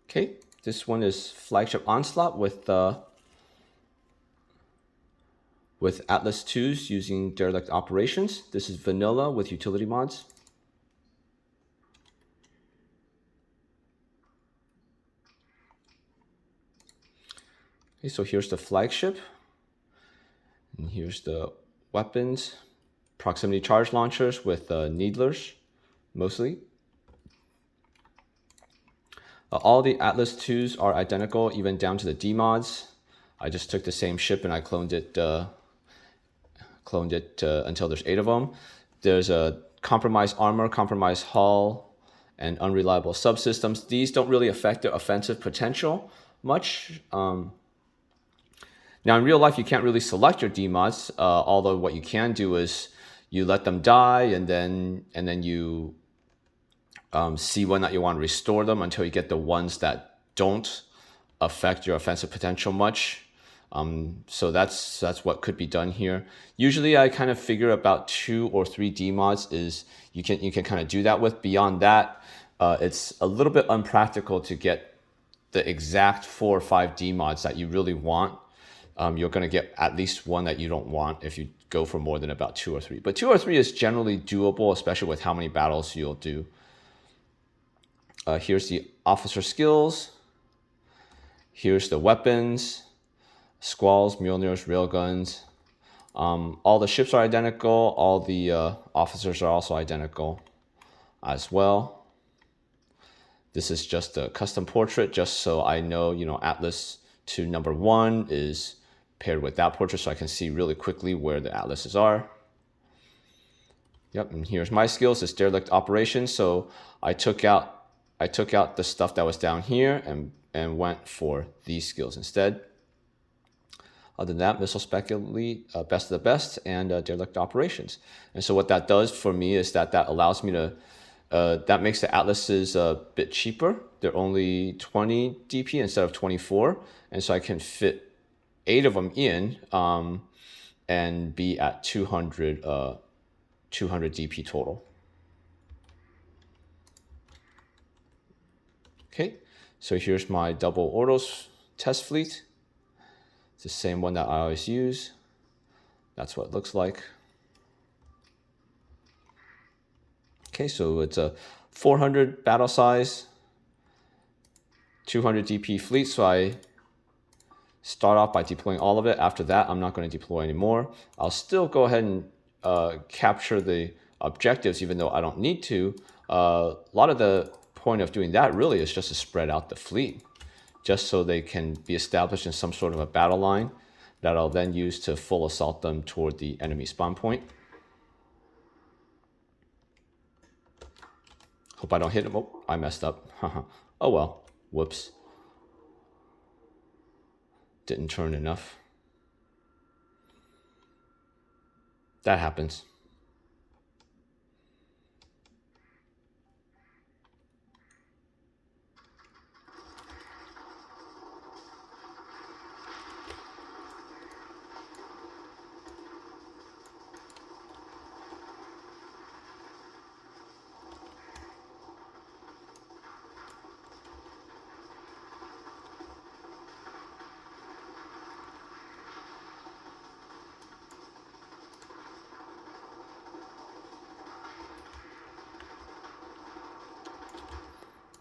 Okay, this one is Flagship Onslaught with Atlas2s using Derelict Operations. This is vanilla with utility mods. Okay, so here's the flagship, and here's the weapons, proximity charge launchers with needlers, mostly. All the Atlas2s are identical, even down to the D-Mods. I just took the same ship and I cloned it until there's 8 of them. There's a compromised armor, compromised hull, and unreliable subsystems. These don't really affect their offensive potential much. Now in real life, you can't really select your D-Mods, although what you can do is you let them die and then you see whether or not you want to restore them until you get the ones that don't affect your offensive potential much. So that's what could be done here. Usually I kind of figure about 2 or 3 D-Mods is you can kind of do that with. Beyond that, it's a little bit unpractical to get the exact 4 or 5 D-Mods that you really want. You're going to get at least one that you don't want if you go for more than about 2 or 3. But 2 or 3 is generally doable, especially with how many battles you'll do. Here's the officer skills. Here's the weapons, squalls, Mjolnirs, railguns. All the ships are identical. All the officers are also identical as well. This is just a custom portrait, just so I know, Atlas2 number 1 is paired with that portrait, so I can see really quickly where the Atlases are. Yep, and here's my skills. It's Derelict Operations, so I took out the stuff that was down here and went for these skills instead. Other than that, Missile Speculate, Best of the Best, and Derelict Operations. And so what that does for me is that allows me to, that makes the Atlases a bit cheaper. They're only 20 DP instead of 24. And so I can fit 8 of them in and be at 200 DP total. Okay, so here's my double Ordos test fleet. It's the same one that I always use. That's what it looks like. Okay, so it's a 400 battle size, 200 DP fleet. So I start off by deploying all of it. After that, I'm not going to deploy anymore. I'll still go ahead and capture the objectives, even though I don't need to. A lot of the point of doing that really is just to spread out the fleet, just so they can be established in some sort of a battle line that I'll then use to full assault them toward the enemy spawn point. Hope I don't hit him. Oh, I messed up. Oh well, whoops. Didn't turn enough. That happens.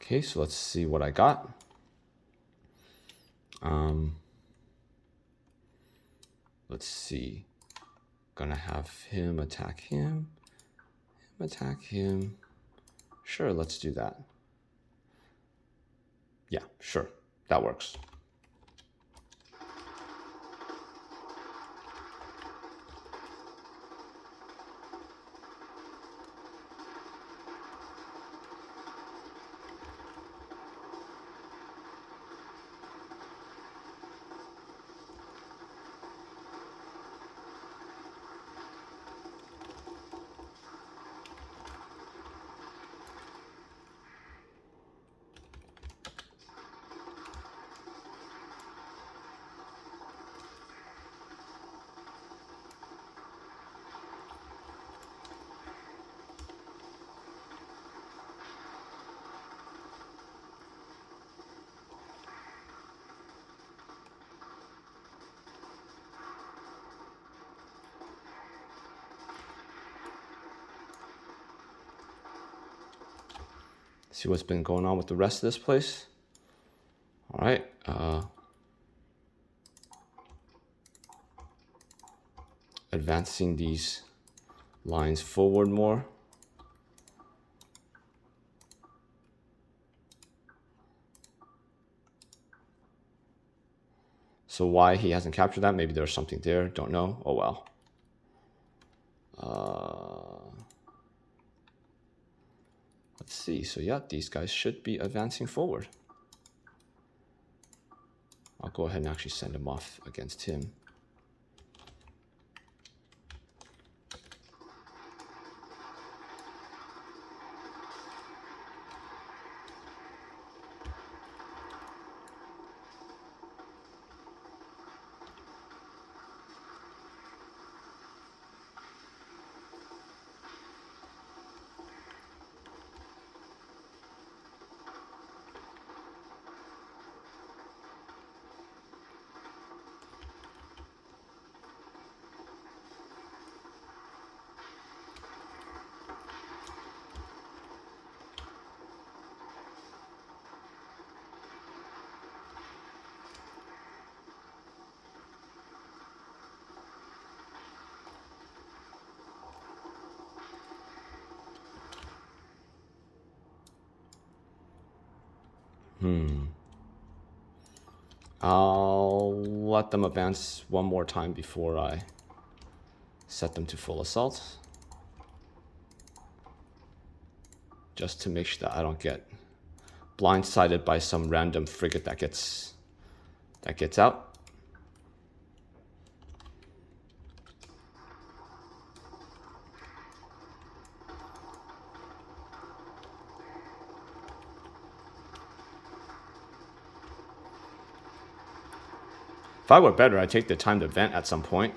Okay, so let's see what I got. Let's see. Gonna have him attack him, attack him. Sure, let's do that. Yeah, sure, that works. See what's been going on with the rest of this place. All right. Advancing these lines forward more. So why he hasn't captured that? Maybe there's something there. Don't know. Oh well. Let's see. So yeah, these guys should be advancing forward. I'll go ahead and actually send him off against him. I'll let them advance one more time before I set them to full assault. Just to make sure that I don't get blindsided by some random frigate that gets out. If I were better, I'd take the time to vent at some point.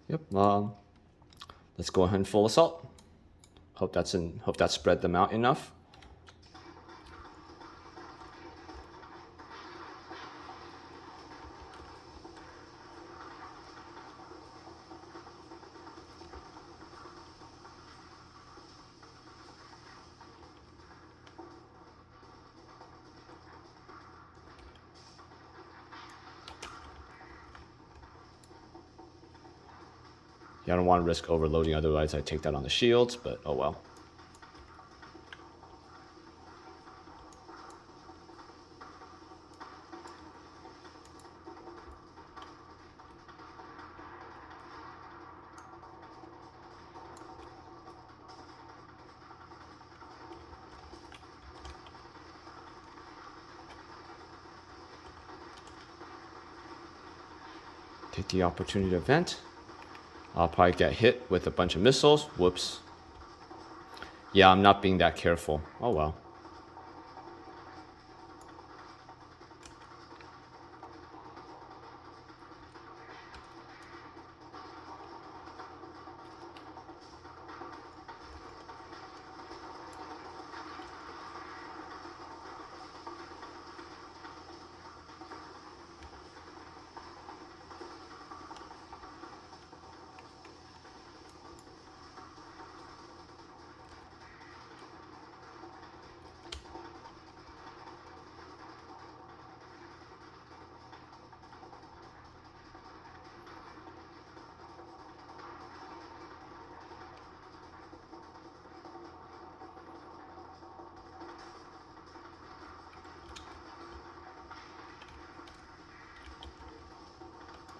Yep. Let's go ahead and full assault. Hope that spread them out enough. Yeah, I don't want to risk overloading, otherwise I take that on the shields, but oh well. Take the opportunity to vent. I'll probably get hit with a bunch of missiles. Whoops. Yeah, I'm not being that careful. Oh well.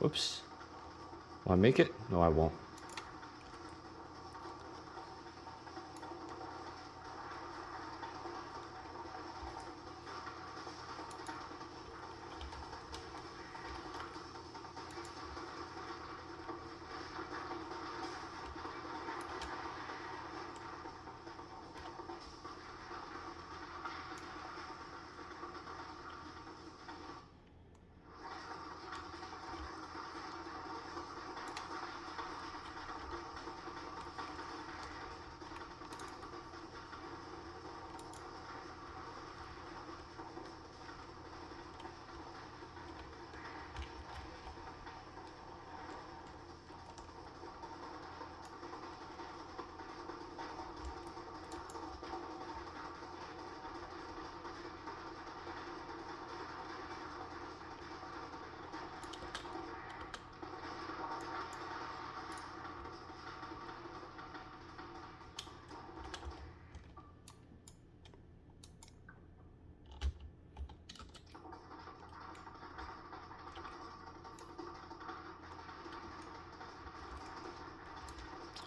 Whoops. Will I make it? No, I won't.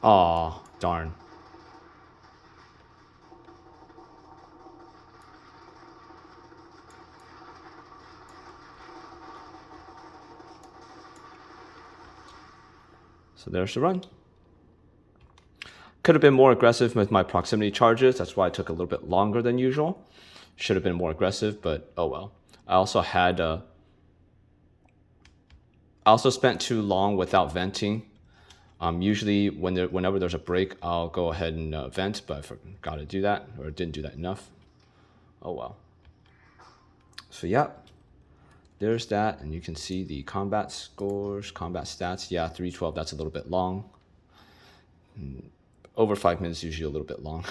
Aw, darn. So there's the run. Could have been more aggressive with my proximity charges. That's why it took a little bit longer than usual. Should have been more aggressive, but oh well. I also had I also spent too long without venting. Usually whenever there's a break, I'll go ahead and vent, but I forgot to do that, or didn't do that enough. Oh well. So yeah, there's that, and you can see the combat scores, combat stats. Yeah, 312, that's a little bit long. Over 5 minutes, usually a little bit long.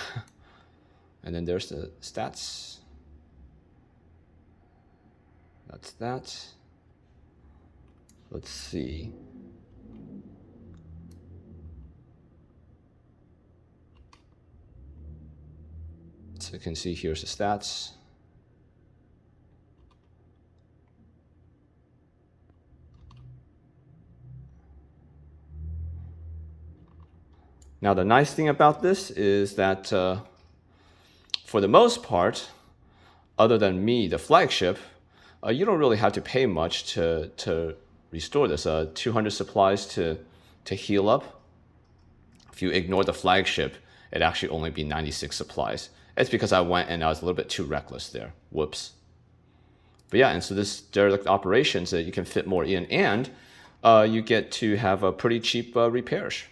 And then there's the stats. That's that. Let's see. So you can see here's the stats. Now the nice thing about this is that for the most part, other than me, the flagship, you don't really have to pay much to restore this. 200 supplies to heal up. If you ignore the flagship, it'd actually only be 96 supplies. It's because I went and I was a little bit too reckless there. Whoops. But yeah, and so this derelict operations that you can fit more in, and you get to have a pretty cheap repairs.